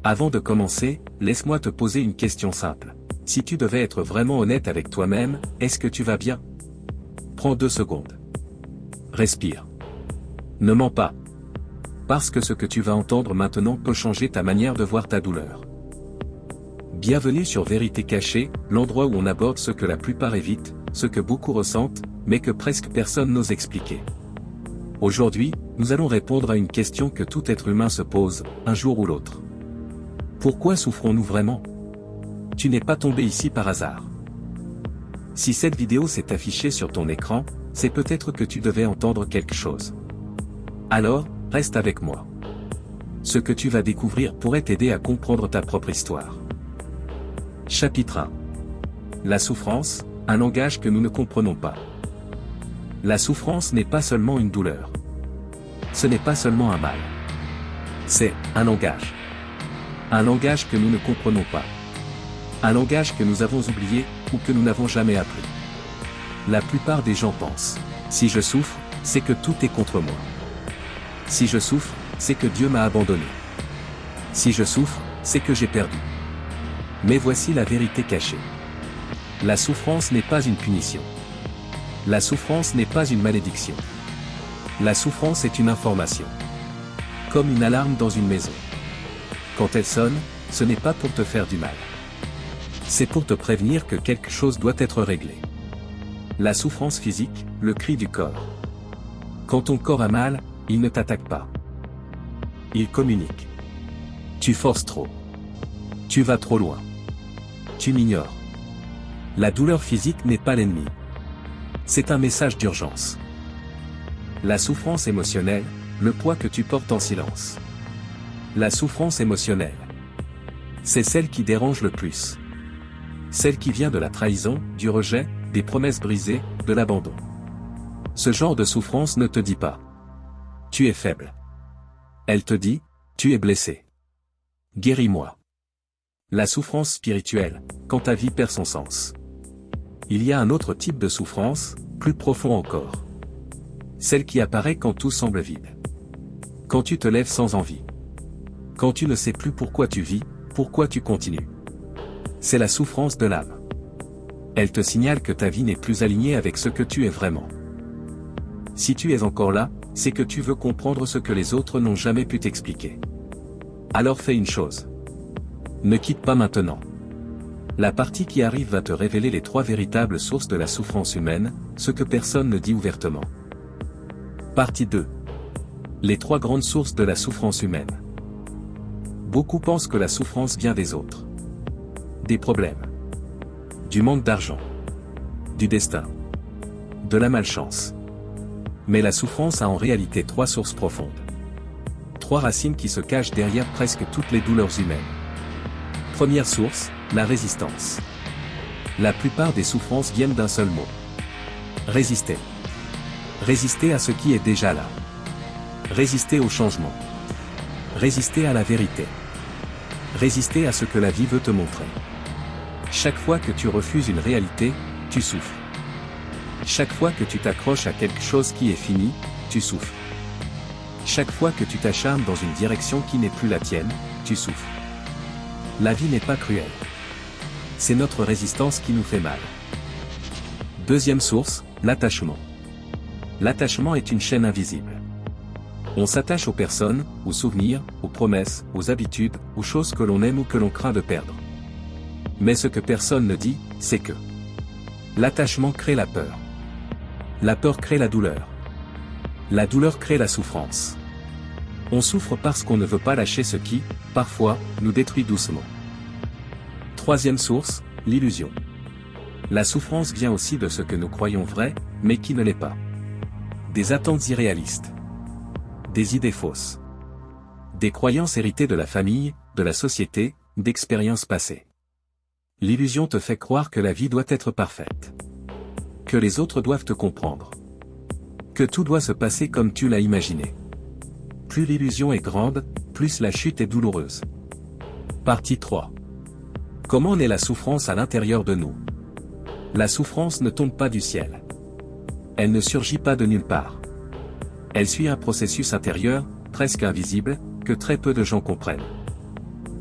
Avant de commencer, laisse-moi te poser une question simple. Si tu devais être vraiment honnête avec toi-même, est-ce que tu vas bien? Prends 2 secondes. Respire. Ne mens pas. Parce que ce que tu vas entendre maintenant peut changer ta manière de voir ta douleur. Bienvenue sur Vérité Cachée, l'endroit où on aborde ce que la plupart évitent, ce que beaucoup ressentent, mais que presque personne n'ose expliquer. Aujourd'hui, nous allons répondre à une question que tout être humain se pose, un jour ou l'autre. Pourquoi souffrons-nous vraiment? Tu n'es pas tombé ici par hasard. Si cette vidéo s'est affichée sur ton écran, c'est peut-être que tu devais entendre quelque chose. Alors, reste avec moi. Ce que tu vas découvrir pourrait t'aider à comprendre ta propre histoire. Chapitre 1. La souffrance, un langage que nous ne comprenons pas. La souffrance n'est pas seulement une douleur. Ce n'est pas seulement un mal. C'est un langage. Un langage que nous ne comprenons pas. Un langage que nous avons oublié, ou que nous n'avons jamais appris. La plupart des gens pensent, si je souffre, c'est que tout est contre moi. Si je souffre, c'est que Dieu m'a abandonné. Si je souffre, c'est que j'ai perdu. Mais voici la vérité cachée. La souffrance n'est pas une punition. La souffrance n'est pas une malédiction. La souffrance est une information. Comme une alarme dans une maison. Quand elle sonne, ce n'est pas pour te faire du mal. C'est pour te prévenir que quelque chose doit être réglé. La souffrance physique, le cri du corps. Quand ton corps a mal, il ne t'attaque pas. Il communique. Tu forces trop. Tu vas trop loin. Tu m'ignores. La douleur physique n'est pas l'ennemi. C'est un message d'urgence. La souffrance émotionnelle, le poids que tu portes en silence. La souffrance émotionnelle. C'est celle qui dérange le plus. Celle qui vient de la trahison, du rejet, des promesses brisées, de l'abandon. Ce genre de souffrance ne te dit pas. Tu es faible. Elle te dit, tu es blessé. Guéris-moi. La souffrance spirituelle, quand ta vie perd son sens. Il y a un autre type de souffrance, plus profond encore. Celle qui apparaît quand tout semble vide. Quand tu te lèves sans envie. Quand tu ne sais plus pourquoi tu vis, pourquoi tu continues. C'est la souffrance de l'âme. Elle te signale que ta vie n'est plus alignée avec ce que tu es vraiment. Si tu es encore là, c'est que tu veux comprendre ce que les autres n'ont jamais pu t'expliquer. Alors fais une chose. Ne quitte pas maintenant. La partie qui arrive va te révéler les 3 véritables sources de la souffrance humaine, ce que personne ne dit ouvertement. Partie 2. Les 3 grandes sources de la souffrance humaine. Beaucoup pensent que la souffrance vient des autres. Des problèmes. Du manque d'argent. Du destin. De la malchance. Mais la souffrance a en réalité 3 sources profondes. 3 racines qui se cachent derrière presque toutes les douleurs humaines. Première source, la résistance. La plupart des souffrances viennent d'un seul mot. Résister. Résister à ce qui est déjà là. Résister au changement. Résister à la vérité. Résister à ce que la vie veut te montrer. Chaque fois que tu refuses une réalité, tu souffres. Chaque fois que tu t'accroches à quelque chose qui est fini, tu souffres. Chaque fois que tu t'acharnes dans une direction qui n'est plus la tienne, tu souffres. La vie n'est pas cruelle. C'est notre résistance qui nous fait mal. Deuxième source, l'attachement. L'attachement est une chaîne invisible. On s'attache aux personnes, aux souvenirs, aux promesses, aux habitudes, aux choses que l'on aime ou que l'on craint de perdre. Mais ce que personne ne dit, c'est que l'attachement crée la peur. La peur crée la douleur. La douleur crée la souffrance. On souffre parce qu'on ne veut pas lâcher ce qui, parfois, nous détruit doucement. Troisième source, l'illusion. La souffrance vient aussi de ce que nous croyons vrai, mais qui ne l'est pas. Des attentes irréalistes. Des idées fausses. Des croyances héritées de la famille, de la société, d'expériences passées. L'illusion te fait croire que la vie doit être parfaite. Que les autres doivent te comprendre. Que tout doit se passer comme tu l'as imaginé. Plus l'illusion est grande, plus la chute est douloureuse. Partie 3. Comment naît la souffrance à l'intérieur de nous? La souffrance ne tombe pas du ciel. Elle ne surgit pas de nulle part. Elle suit un processus intérieur, presque invisible, que très peu de gens comprennent.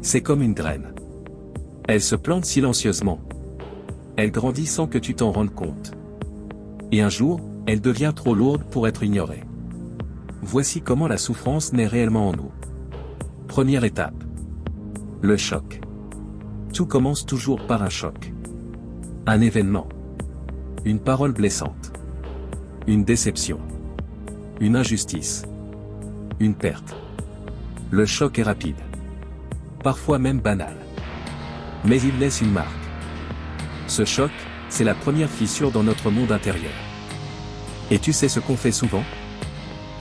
C'est comme une graine. Elle se plante silencieusement. Elle grandit sans que tu t'en rendes compte. Et un jour, elle devient trop lourde pour être ignorée. Voici comment la souffrance naît réellement en nous. Première étape. Le choc. Tout commence toujours par un choc. Un événement. Une parole blessante. Une déception. Une injustice. Une perte. Le choc est rapide. Parfois même banal. Mais il laisse une marque. Ce choc, c'est la première fissure dans notre monde intérieur. Et tu sais ce qu'on fait souvent?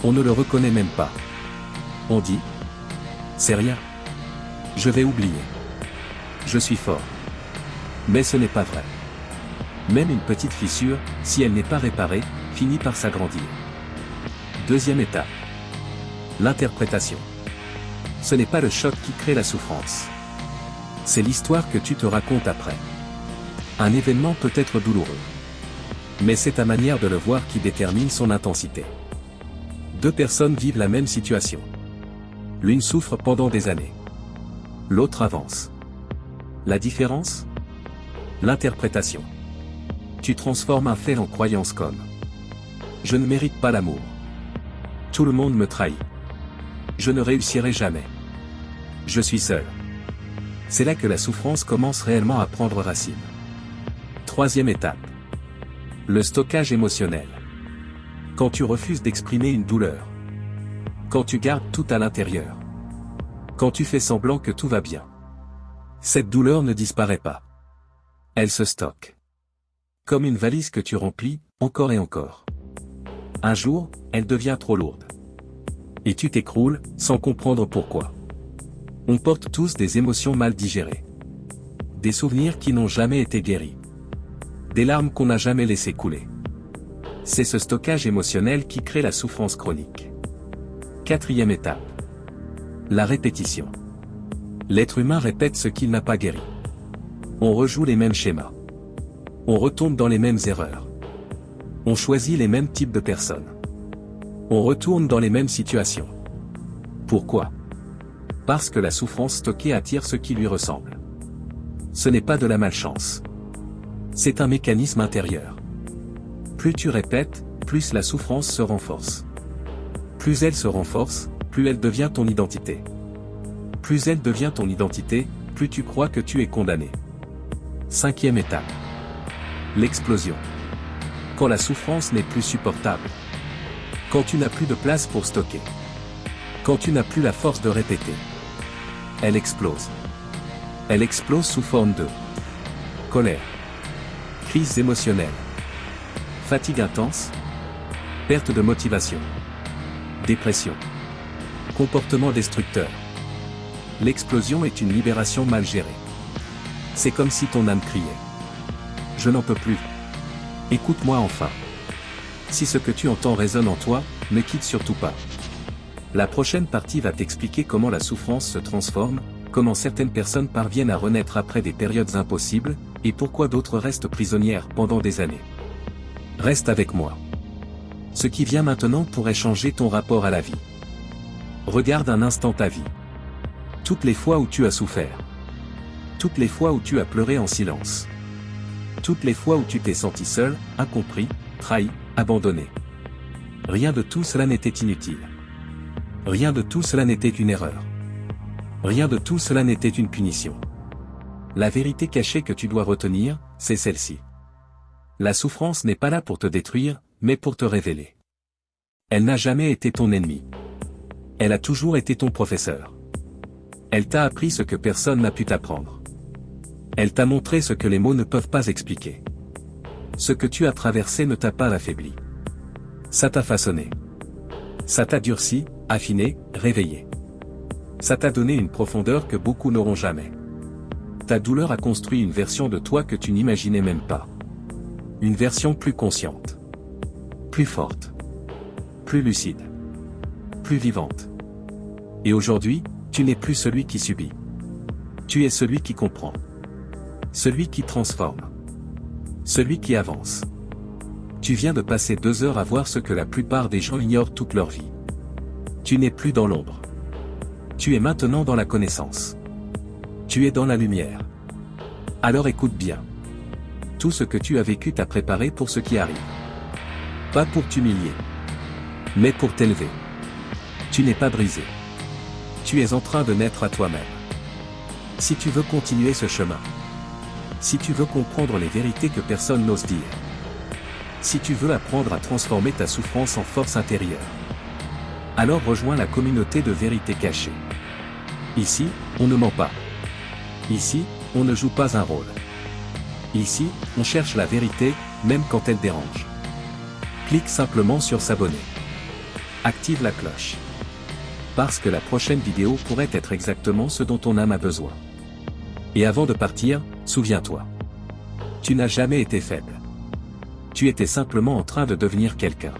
On ne le reconnaît même pas. On dit: c'est rien. Je vais oublier. Je suis fort. Mais ce n'est pas vrai. Même une petite fissure, si elle n'est pas réparée, finit par s'agrandir. Deuxième étape. L'interprétation. Ce n'est pas le choc qui crée la souffrance. C'est l'histoire que tu te racontes après. Un événement peut être douloureux. Mais c'est ta manière de le voir qui détermine son intensité. Deux personnes vivent la même situation. L'une souffre pendant des années. L'autre avance. La différence? L'interprétation. Tu transformes un fait en croyance comme: je ne mérite pas l'amour. Tout le monde me trahit. Je ne réussirai jamais. Je suis seul. C'est là que la souffrance commence réellement à prendre racine. Troisième étape. Le stockage émotionnel. Quand tu refuses d'exprimer une douleur. Quand tu gardes tout à l'intérieur. Quand tu fais semblant que tout va bien. Cette douleur ne disparaît pas. Elle se stocke. Comme une valise que tu remplis, encore et encore. Un jour, elle devient trop lourde. Et tu t'écroules, sans comprendre pourquoi. On porte tous des émotions mal digérées. Des souvenirs qui n'ont jamais été guéris. Des larmes qu'on n'a jamais laissé couler. C'est ce stockage émotionnel qui crée la souffrance chronique. Quatrième étape. La répétition. L'être humain répète ce qu'il n'a pas guéri. On rejoue les mêmes schémas. On retombe dans les mêmes erreurs. On choisit les mêmes types de personnes. On retourne dans les mêmes situations. Pourquoi? Parce que la souffrance stockée attire ce qui lui ressemble. Ce n'est pas de la malchance. C'est un mécanisme intérieur. Plus tu répètes, plus la souffrance se renforce. Plus elle se renforce, plus elle devient ton identité. Plus elle devient ton identité, plus tu crois que tu es condamné. Cinquième étape. L'explosion. Quand la souffrance n'est plus supportable. Quand tu n'as plus de place pour stocker. Quand tu n'as plus la force de répéter. Elle explose. Elle explose sous forme de colère. Crise émotionnelle. Fatigue intense. Perte de motivation. Dépression. Comportement destructeur. L'explosion est une libération mal gérée. C'est comme si ton âme criait: je n'en peux plus. Écoute-moi enfin. Si ce que tu entends résonne en toi, ne quitte surtout pas. La prochaine partie va t'expliquer comment la souffrance se transforme, comment certaines personnes parviennent à renaître après des périodes impossibles, et pourquoi d'autres restent prisonnières pendant des années. Reste avec moi. Ce qui vient maintenant pourrait changer ton rapport à la vie. Regarde un instant ta vie. Toutes les fois où tu as souffert. Toutes les fois où tu as pleuré en silence. Toutes les fois où tu t'es senti seul, incompris, trahi, abandonné. Rien de tout cela n'était inutile. Rien de tout cela n'était une erreur. Rien de tout cela n'était une punition. La vérité cachée que tu dois retenir, c'est celle-ci. La souffrance n'est pas là pour te détruire, mais pour te révéler. Elle n'a jamais été ton ennemi. Elle a toujours été ton professeur. Elle t'a appris ce que personne n'a pu t'apprendre. Elle t'a montré ce que les mots ne peuvent pas expliquer. Ce que tu as traversé ne t'a pas affaibli. Ça t'a façonné. Ça t'a durci, affiné, réveillé. Ça t'a donné une profondeur que beaucoup n'auront jamais. Ta douleur a construit une version de toi que tu n'imaginais même pas. Une version plus consciente. Plus forte. Plus lucide. Plus vivante. Et aujourd'hui, tu n'es plus celui qui subit. Tu es celui qui comprend. Celui qui transforme. Celui qui avance. Tu viens de passer 2 heures à voir ce que la plupart des gens ignorent toute leur vie. Tu n'es plus dans l'ombre. Tu es maintenant dans la connaissance. Tu es dans la lumière. Alors écoute bien. Tout ce que tu as vécu t'a préparé pour ce qui arrive. Pas pour t'humilier, mais pour t'élever. Tu n'es pas brisé. Tu es en train de naître à toi-même. Si tu veux continuer ce chemin, si tu veux comprendre les vérités que personne n'ose dire, si tu veux apprendre à transformer ta souffrance en force intérieure, alors rejoins la communauté de vérité cachée. Ici, on ne ment pas. Ici, on ne joue pas un rôle. Ici, on cherche la vérité, même quand elle dérange. Clique simplement sur s'abonner. Active la cloche. Parce que la prochaine vidéo pourrait être exactement ce dont ton âme a besoin. Et avant de partir, souviens-toi. Tu n'as jamais été faible. Tu étais simplement en train de devenir quelqu'un.